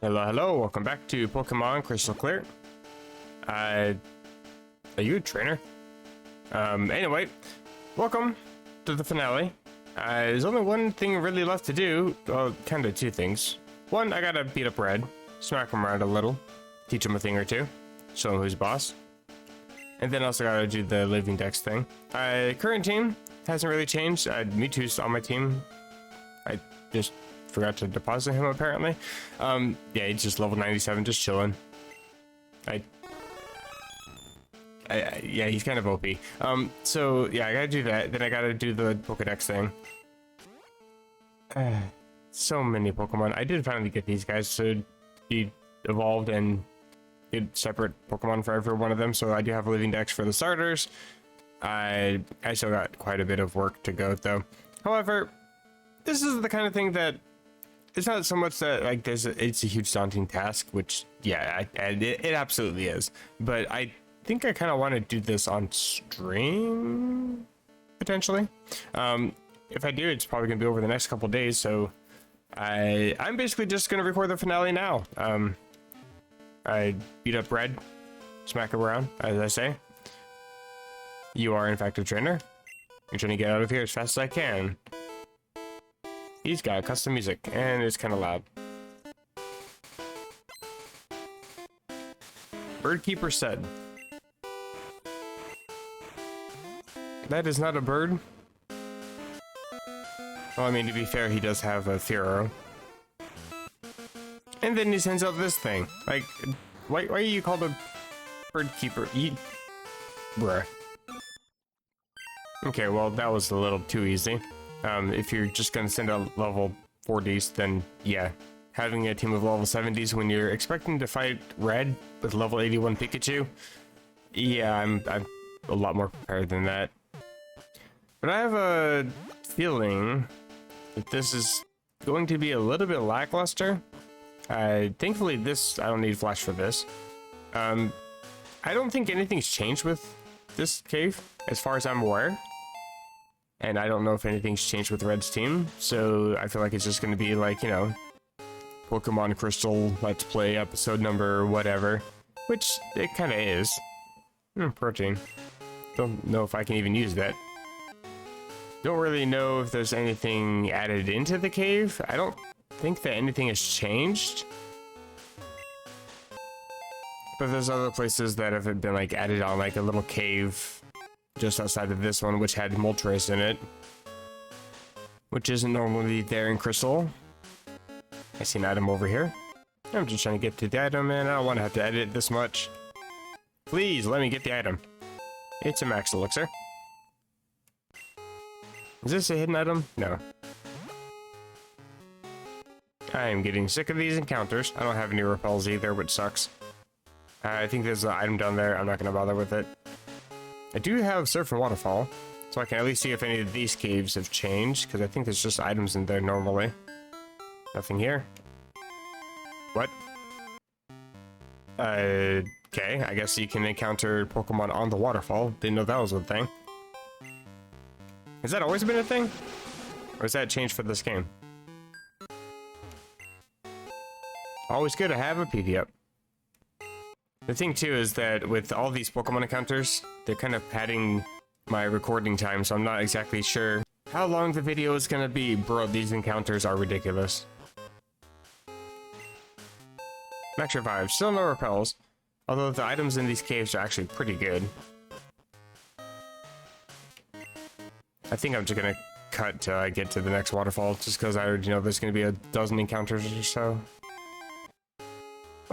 Hello, hello, welcome back to Pokemon Crystal Clear. Are you a trainer? Anyway, welcome to the finale. There's only one thing really left to do. Well, kind of two things. One, I gotta beat up Red, smack him around a little, teach him a thing or two, show him who's boss. And then also gotta do the Living Dex thing. Current team hasn't really changed. Mewtwo's on my team. I just forgot to deposit him apparently. Yeah, he's just level 97, just chilling. Yeah, he's kind of OP. So yeah, I gotta do that. Then I gotta do the Pokedex thing. So many Pokemon. I did finally get these guys to be evolved and get separate Pokemon for every one of them. So I do have a Living Dex for the starters. I still got quite a bit of work to go though. However, this is the kind of thing that it's not so much that like it's a huge daunting task, which yeah, it absolutely is. But I think I kind of want to do this on stream potentially. If I do, it's probably gonna be over the next couple days. So I'm basically just gonna record the finale now. I beat up Red, smack him around, as I say. You are in fact a trainer. I'm trying to get out of here as fast as I can. He's got custom music, and it's kind of loud. Birdkeeper said. That is not a bird. Well, I mean, to be fair, he does have a Fearow. And then he sends out this thing. Like, why are you called a birdkeeper? Bruh. Okay, well, that was a little too easy. If you're just gonna send out level 40s, then yeah, having a team of level 70s when you're expecting to fight Red with level 81 Pikachu, yeah, I'm a lot more prepared than that. But I have a feeling that this is going to be a little bit lackluster. Thankfully, I don't need Flash for this. I don't think anything's changed with this cave, as far as I'm aware. And I don't know if anything's changed with Red's team, so I feel like it's just going to be like, you know, Pokemon Crystal Let's Play episode number whatever, which it kind of is. Protein. Don't know if I can even use that. Don't really know if there's anything added into the cave. I don't think that anything has changed. But there's other places that have been like added on, like a little cave just outside of this one, which had Moltres in it, which isn't normally there in Crystal. I see an item over here. I'm just trying to get to the item, and I don't want to have to edit it this much. Please let me get the item. It's a Max Elixir. Is this a hidden item? No. I am getting sick of these encounters. I don't have any repels either, which sucks. I think there's an item down there. I'm not going to bother with it. I do have Surf and Waterfall, so I can at least see if any of these caves have changed, because I think there's just items in there normally. Nothing here. What? Okay, I guess you can encounter Pokemon on the waterfall. Didn't know that was a thing. Has that always been a thing? Or has that changed for this game? Always good to have a PD up. The thing too is that with all these Pokemon encounters, they're kind of padding my recording time, so I'm not exactly sure how long the video is gonna be. Bro, these encounters are ridiculous. Max Revive, still no repels, although the items in these caves are actually pretty good. I think I'm just gonna cut till I get to the next waterfall, just because I already know there's gonna be a dozen encounters or so.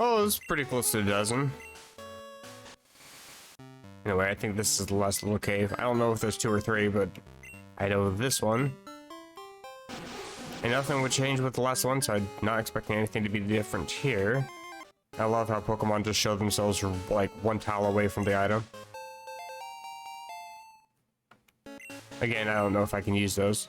Oh, it's pretty close to a dozen. Anyway, I think this is the last little cave. I don't know if there's 2 or 3, but I know this one. And nothing would change with the last one, so I'm not expecting anything to be different here. I love how Pokemon just show themselves like 1 tile away from the item. Again, I don't know if I can use those.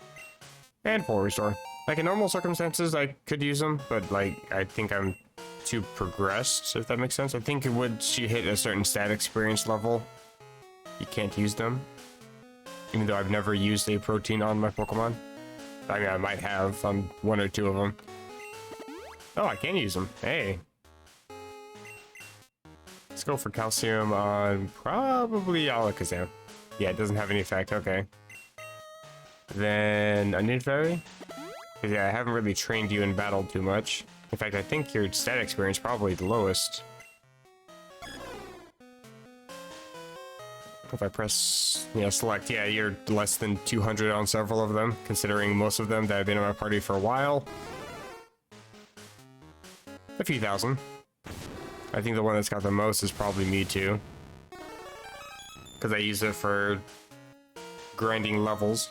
And Full Restore. Like in normal circumstances, I could use them, but like I think I'm too progressed, if that makes sense. I think once you hit a certain stat experience level, you can't use them. Even though I've never used a protein on my Pokemon. I mean, I might have on 1 or 2 of them. Oh, I can use them. Hey. Let's go for calcium on probably Alakazam. Yeah, it doesn't have any effect. Okay. Then Onion Fairy. Because yeah, I haven't really trained you in battle too much. In fact, I think your stat experience is probably the lowest. If I press, select, yeah, you're less than 200 on several of them, considering most of them that have been in my party for a while. A few thousand. I think the one that's got the most is probably Mewtwo. Because I use it for grinding levels.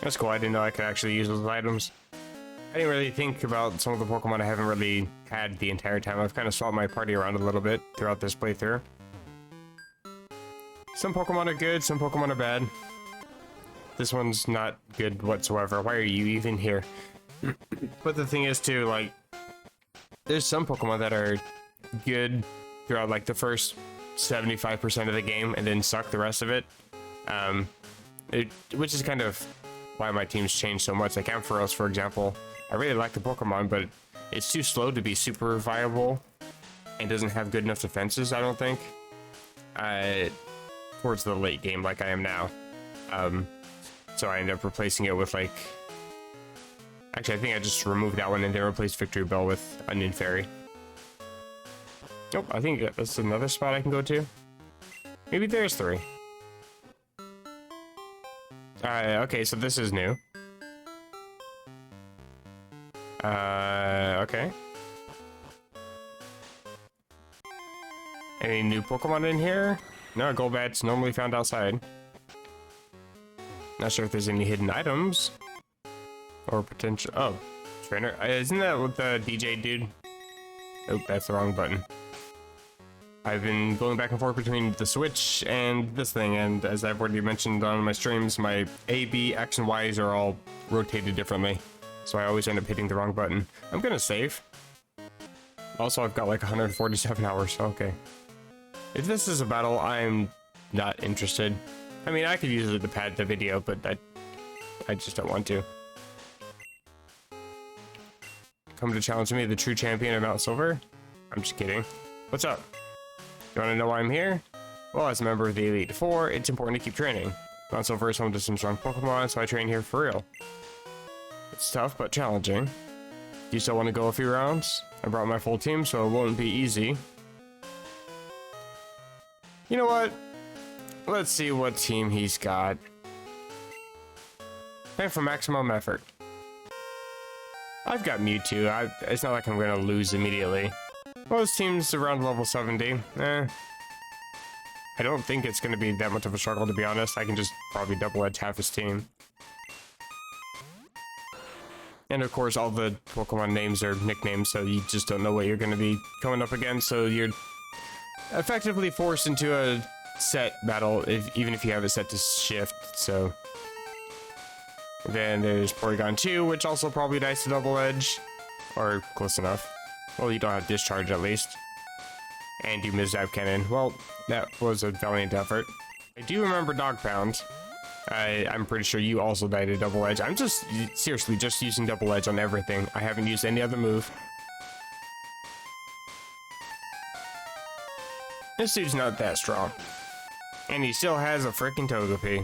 That's cool, I didn't know I could actually use those items. I didn't really think about some of the Pokemon I haven't really had the entire time. I've kind of swapped my party around a little bit throughout this playthrough. Some Pokemon are good, some Pokemon are bad. This one's not good whatsoever. Why are you even here? But the thing is too, like, there's some Pokemon that are good throughout like the first 75% of the game and then suck the rest of it. Which is kind of why my team's changed so much. Like Ampharos, for example. I really like the Pokemon, but it's too slow to be super viable and doesn't have good enough defenses, I don't think. Towards the late game like I am now. So I end up replacing it with like... Actually, I think I just removed that one and then replaced Victory Bell with Onion Fairy. Nope, I think that's another spot I can go to. Maybe there's 3. Okay, so this is new. Okay. Any new Pokemon in here? No, Golbat's normally found outside. Not sure if there's any hidden items. Or potential... Oh, trainer. Isn't that what the DJ dude? Oh, that's the wrong button. I've been going back and forth between the Switch and this thing, and as I've already mentioned on my streams, my A, B, X, and Y's are all rotated differently. So I always end up hitting the wrong button. I'm gonna save. Also, I've got like 147 hours, okay. If this is a battle, I'm not interested. I mean, I could use it to pad the video, but I just don't want to. Come to challenge me, the true champion of Mount Silver? I'm just kidding. What's up? You want to know why I'm here? Well, as a member of the Elite Four, it's important to keep training. Mount Silver is home to some strong Pokemon, so I train here for real. It's tough, but challenging. Do you still want to go a few rounds? I brought my full team, so it won't be easy. You know what? Let's see what team he's got. And for maximum effort. I've got Mewtwo. It's not like I'm going to lose immediately. Most teams around level 70. I don't think it's going to be that much of a struggle, to be honest. I can just probably double-edge half his team. And of course, all the Pokemon names are nicknames, so you just don't know what you're going to be coming up against, so you're effectively forced into a set battle, even if you have it set to shift, so... Then there's Porygon 2, which also probably dies to double edge. Or close enough. Well, you don't have discharge at least. And you miss Zap Cannon. Well, that was a valiant effort. I do remember Dog Pound. I'm pretty sure you also died to double edge. I'm just, seriously, just using double edge on everything. I haven't used any other move. This dude's not that strong. And he still has a freaking Togepi.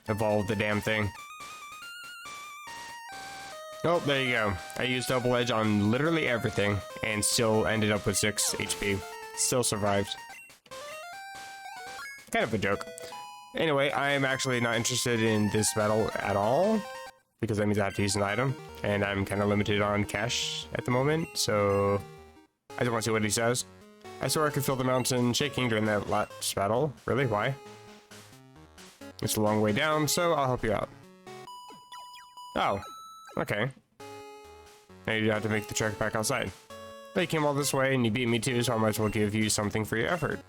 Evolve the damn thing. Oh, there you go. I used double edge on literally everything and still ended up with 6 HP. Still survived. Kind of a joke. Anyway, I am actually not interested in this battle at all because that means I have to use an item and I'm kind of limited on cash at the moment, so I just want to see what he says. I swore I could feel the mountain shaking during that last battle. Really? Why? It's a long way down, so I'll help you out. Oh, okay. Now you have to make the trek back outside. But you came all this way and you beat me too, so I might as well give you something for your effort.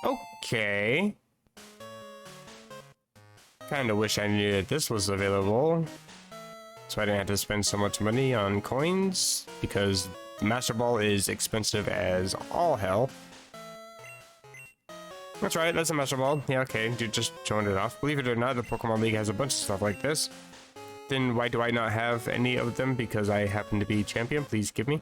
Okay. Kinda wish I knew that this was available, so I didn't have to spend so much money on coins, because the Master Ball is expensive as all hell. That's right, that's a Master Ball. Yeah, okay, dude, just showing it off. Believe it or not, the Pokemon League has a bunch of stuff like this. then why do I not have any of them? Because I happen to be champion. Please give me.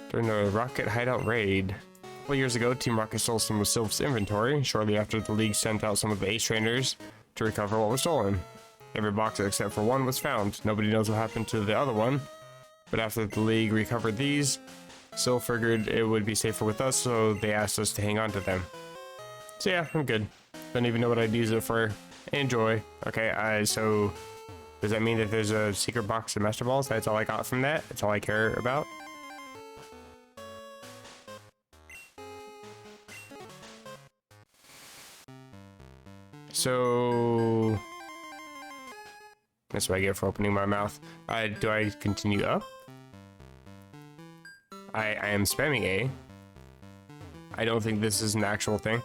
During the Rocket Hideout raid. A couple years ago, Team Rocket stole some of Sylph's inventory, shortly after the League sent out some of the Ace Trainers to recover what was stolen. Every box except for one was found. Nobody knows what happened to the other one, but after the League recovered these, Sylph figured it would be safer with us, so they asked us to hang on to them. So yeah, I'm good. Don't even know what I'd use it for. Enjoy. Okay, so does that mean that there's a secret box of Master Balls? That's all I got from that? That's all I care about? So that's what I get for opening my mouth. Do I continue up? I am spamming A. I don't think this is an actual thing.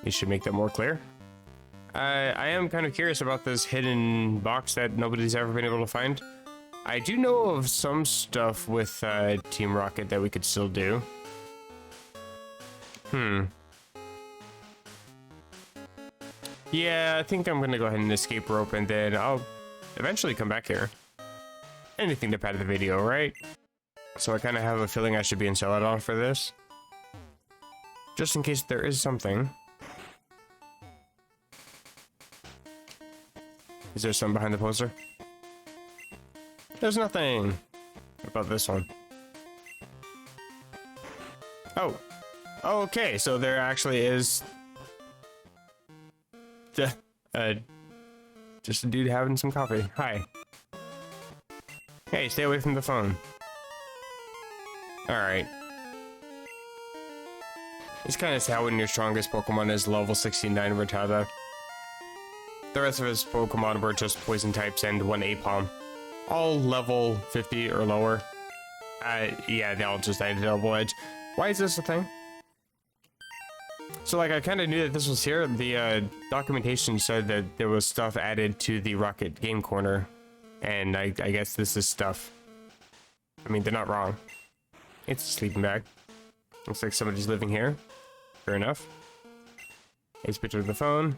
You should make that more clear. I am kind of curious about this hidden box that nobody's ever been able to find. I do know of some stuff with Team Rocket that we could still do. Yeah, I think I'm gonna go ahead and escape rope, and then I'll eventually come back here. Anything to pad the video, right? So I kind of have a feeling I should be in Celadon for this. Just in case there is something. Is there something behind the poster? There's nothing. What about this one? Oh. Okay, so there actually is... just a dude having some coffee. Hi. Hey, stay away from the phone. Alright. It's kind of sad when your strongest Pokemon is level 69 Rattata. The rest of his Pokemon were just poison types and one Aipom. All level 50 or lower. Yeah, they all just died at Double Edge. Why is this a thing? So, like, I kind of knew that this was here. The documentation said that there was stuff added to the Rocket Game Corner. And I guess this is stuff. I mean, they're not wrong. It's a sleeping bag. Looks like somebody's living here. Fair enough. Here's a picture of the phone.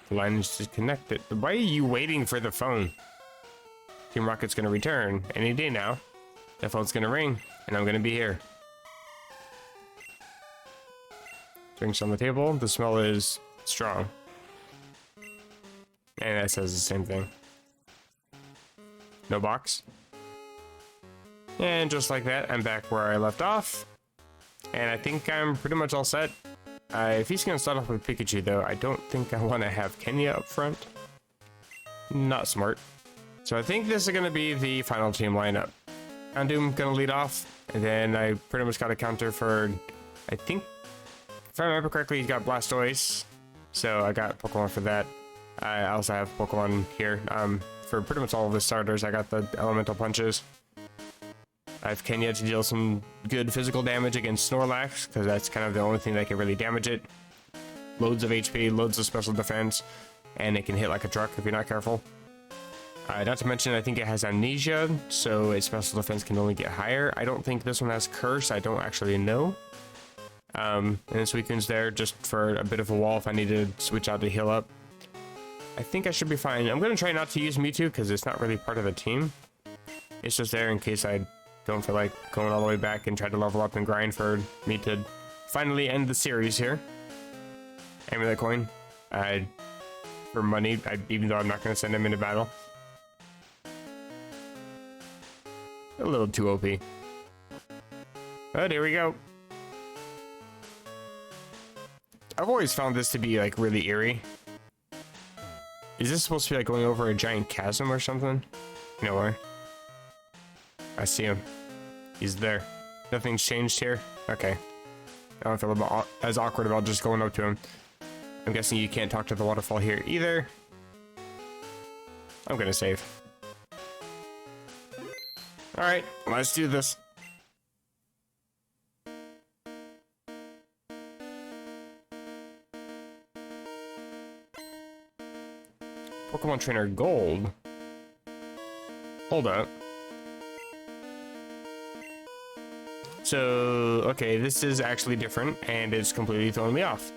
The line is disconnected. Why are you waiting for the phone? Team Rocket's gonna return any day now. The phone's gonna ring, and I'm gonna be here. Drinks on the table. The smell is strong. And that says the same thing. No box. And just like that, I'm back where I left off. And I think I'm pretty much all set. If he's gonna start off with Pikachu though, I don't think I want to have Kenya up front. Not smart. So I think this is gonna be the final team lineup. Houndoom gonna lead off, and then I pretty much got a counter for, I think, if I remember correctly, he's got Blastoise. So I got Pokemon for that. I also have Pokemon here. For pretty much all of the starters, I got the Elemental Punches. I have Kenya to deal some good physical damage against Snorlax, because that's kind of the only thing that can really damage it. Loads of HP, loads of special defense, and it can hit like a truck if you're not careful. Not to mention, I think it has Amnesia, so its special defense can only get higher. I don't think this one has Curse, I don't actually know. And Suicune's there just for a bit of a wall if I need to switch out to heal up. I think I should be fine. I'm going to try not to use Mewtwo, because it's not really part of the team. It's just there in case I don't feel like going all the way back and try to level up and grind for me to finally end the series here. Amulet Coin. For money, even though I'm not going to send him into battle. A little too OP. But here we go. I've always found this to be like really eerie. Is this supposed to be like going over a giant chasm or something? Nowhere. I see him. He's there. Nothing's changed here? Okay. I don't feel as awkward about just going up to him. I'm guessing you can't talk to the waterfall here either. I'm gonna save. Alright, let's do this. Pokemon Trainer Gold? Hold up. So, okay, this is actually different, and it's completely throwing me off.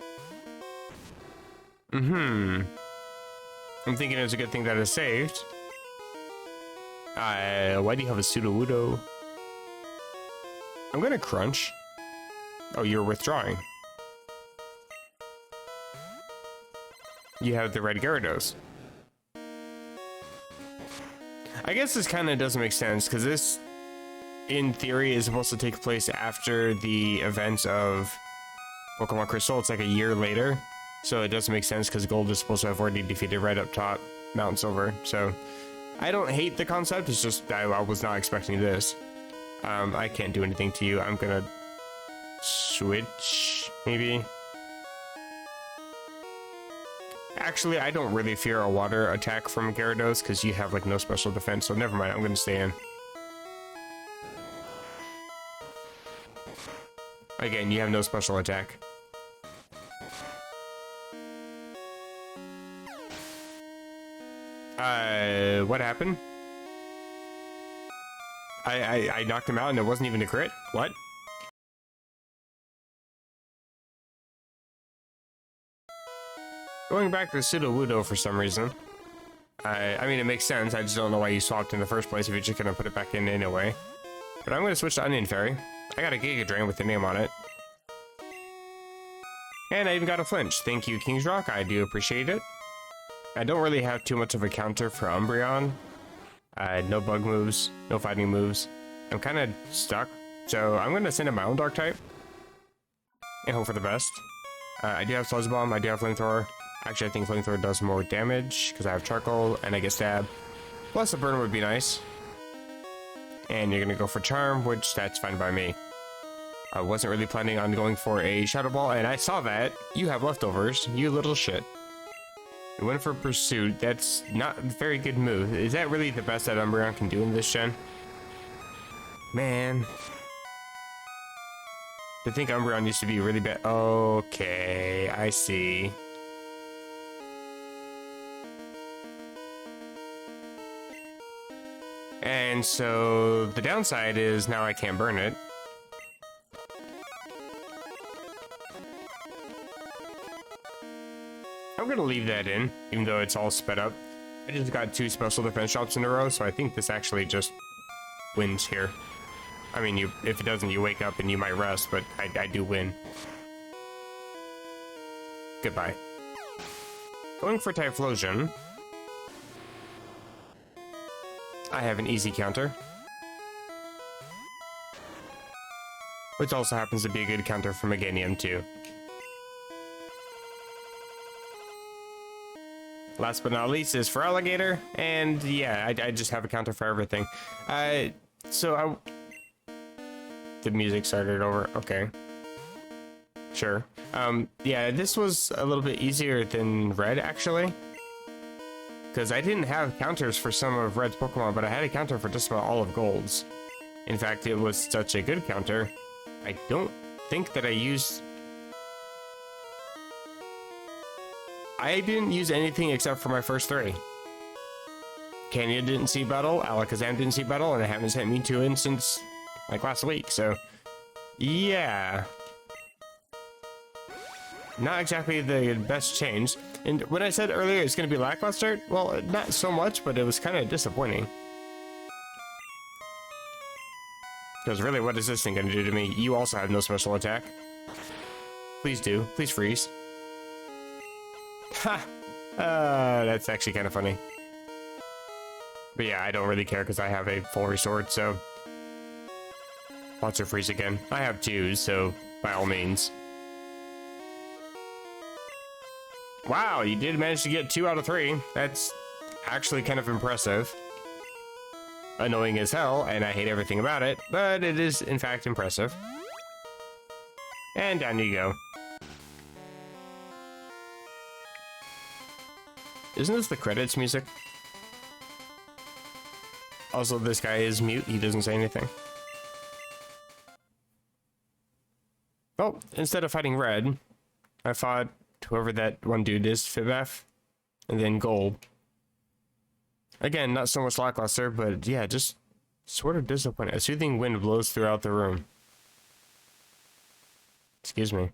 I'm thinking it's a good thing that it's saved. Why do you have a Sudowoodo? I'm gonna crunch. Oh, you're withdrawing. You have the red Gyarados. I guess this kind of doesn't make sense, because this, in theory, is supposed to take place after the events of Pokemon Crystal. It's like a year later, so it doesn't make sense, because Gold is supposed to have already defeated Red up top, Mount Silver. So, I don't hate the concept, it's just I was not expecting this. I can't do anything to you. I'm gonna switch, maybe. Actually, I don't really fear a water attack from Gyarados because you have like no special defense, so never mind, I'm gonna stay in. Again, you have no special attack. What happened? I knocked him out and it wasn't even a crit? What? Going back to Sudowoodo for some reason. I mean, it makes sense. I just don't know why you swapped in the first place if you're just gonna put it back in anyway. But I'm gonna switch to Onion Fairy. I got a Giga Drain with the name on it. And I even got a flinch. Thank you, King's Rock. I do appreciate it. I don't really have too much of a counter for Umbreon. No bug moves, no fighting moves. I'm kind of stuck. So I'm gonna send in my own Dark type. And hope for the best. I do have Sludge Bomb, I do have Flamethrower. Actually, I think Flamethrower does more damage because I have Charcoal and I get Stab. Plus a Burn would be nice. And you're gonna go for Charm, which that's fine by me. I wasn't really planning on going for a Shadow Ball, and I saw that. You have leftovers, you little shit. You went for Pursuit. That's not a very good move. Is that really the best that Umbreon can do in this gen? Man. To think Umbreon used to be really bad. Okay, I see. And so the downside is now I can't burn it. I'm gonna leave that in, even though it's all sped up. I just got 2 special defense shots in a row, so I think this actually just wins here. I mean, if it doesn't, you wake up and you might rest, but I do win. Goodbye. Going for Typhlosion. I have an easy counter. Which also happens to be a good counter for Meganium, too. Last but not least is for Alligator, and yeah, I just have a counter for everything. The music started over, okay. Sure. Yeah, this was a little bit easier than Red, actually. Because I didn't have counters for some of Red's Pokemon, but I had a counter for just about all of Gold's. In fact, it was such a good counter, I don't think that I didn't use anything except for my first 3. Kenya didn't see battle, Alakazam didn't see battle, and I haven't sent Mewtwo in since, like, last week, so... yeah. Not exactly the best change. And when I said earlier it's going to be lackluster, well, not so much, but it was kind of disappointing. Because really, what is this thing going to do to me? You also have no special attack. Please do. Please freeze. Ha! That's actually kind of funny. But yeah, I don't really care because I have a full Resort, so... watch her freeze again. I have 2, so by all means. Wow, you did manage to get 2 out of 3. That's actually kind of impressive. Annoying as hell, and I hate everything about it, but it is in fact impressive. And down you go. Isn't this the credits music? Also, this guy is mute, he doesn't say anything. Well, instead of fighting Red, I fought whoever that one dude is, Fibaf, and then Gold. Again, not so much lackluster, but yeah, just sort of disappointing. A soothing wind blows throughout the room. Excuse me.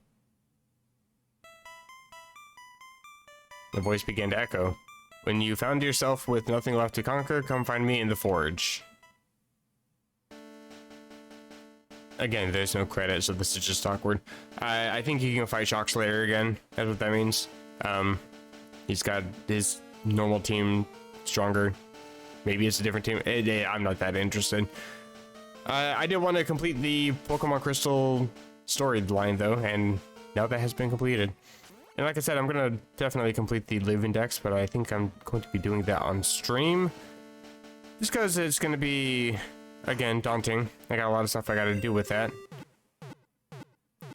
The voice began to echo. When you found yourself with nothing left to conquer, come find me in the forge. Again, there's no credit, so this is just awkward. I think you can fight Shock Slayer again. That's what that means. He's got his normal team stronger. Maybe it's a different team. I'm not that interested. I did want to complete the Pokemon Crystal storyline though, and now that has been completed. And like I said, I'm gonna definitely complete the Live Index, but I think I'm going to be doing that on stream. Just because it's gonna be, again, daunting. I got a lot of stuff I gotta do with that.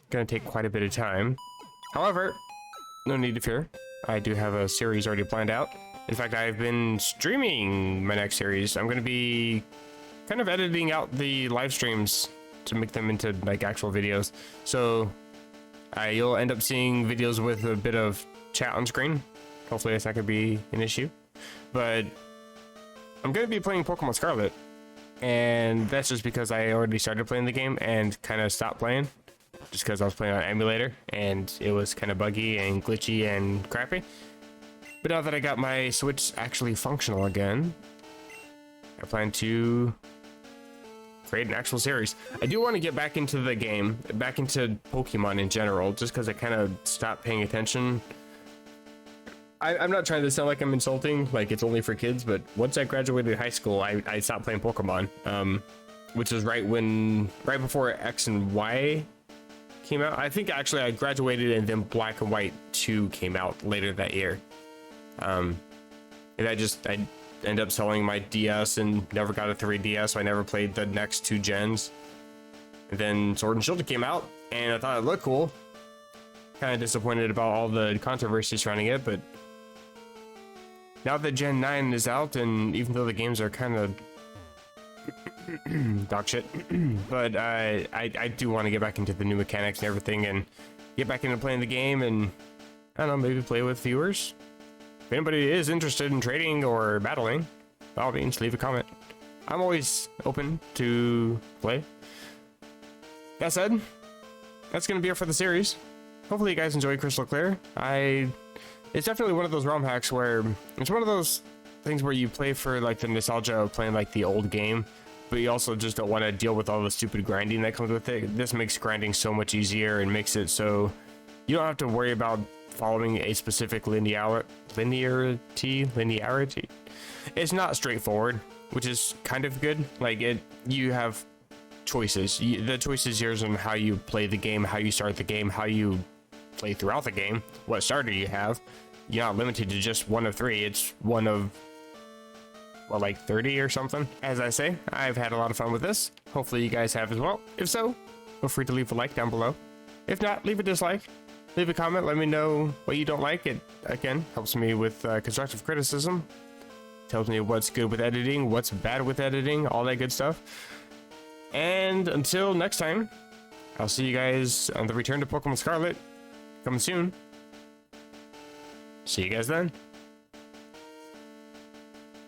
Gonna take quite a bit of time. However, no need to fear. I do have a series already planned out. In fact, I've been streaming my next series. I'm gonna be kind of editing out the live streams to make them into like actual videos. So you'll end up seeing videos with a bit of chat on screen. Hopefully that's not gonna be an issue. But I'm gonna be playing Pokemon Scarlet, and that's just because I already started playing the game and kind of stopped playing just because I was playing on emulator and it was kind of buggy and glitchy and crappy. But now that I got my Switch actually functional again, I plan to create an actual series. I do want to get back into the game, back into Pokemon in general, just because I kind of stopped paying attention. I'm not trying to sound like I'm insulting, like it's only for kids, but once I graduated high school, I stopped playing Pokemon, which was right before X and Y came out. I think actually I graduated and then Black and White 2 came out later that year. And I ended up selling my DS and never got a 3DS, so I never played the next 2 gens. And then Sword and Shield came out, and I thought it looked cool. Kind of disappointed about all the controversy surrounding it, but now that Gen 9 is out, and even though the games are kind of dog shit, but I do want to get back into the new mechanics and everything, and get back into playing the game, and I don't know, maybe play with viewers. If anybody is interested in trading or battling, by all means, leave a comment. I'm always open to play. That said, that's going to be it for the series. Hopefully you guys enjoyed Crystal Clear. It's definitely one of those ROM hacks where it's one of those things where you play for like the nostalgia of playing like the old game, but you also just don't want to deal with all the stupid grinding that comes with it. This makes grinding so much easier and makes it so you don't have to worry about following a specific linearity. It's not straightforward, which is kind of good. Like you have choices. The choice is yours on how you play the game, how you start the game, how you play throughout the game, what starter you have. You're not limited to just one of 3. It's one of, well, like 30 or something. As I say, I've had a lot of fun with this. Hopefully you guys have as well. If so, feel free to leave a like down below. If not, leave a dislike. Leave a comment, let me know what you don't like. It, again, helps me with constructive criticism. Tells me what's good with editing, what's bad with editing, all that good stuff. And until next time, I'll see you guys on the return to Pokemon Scarlet coming soon. See you guys then.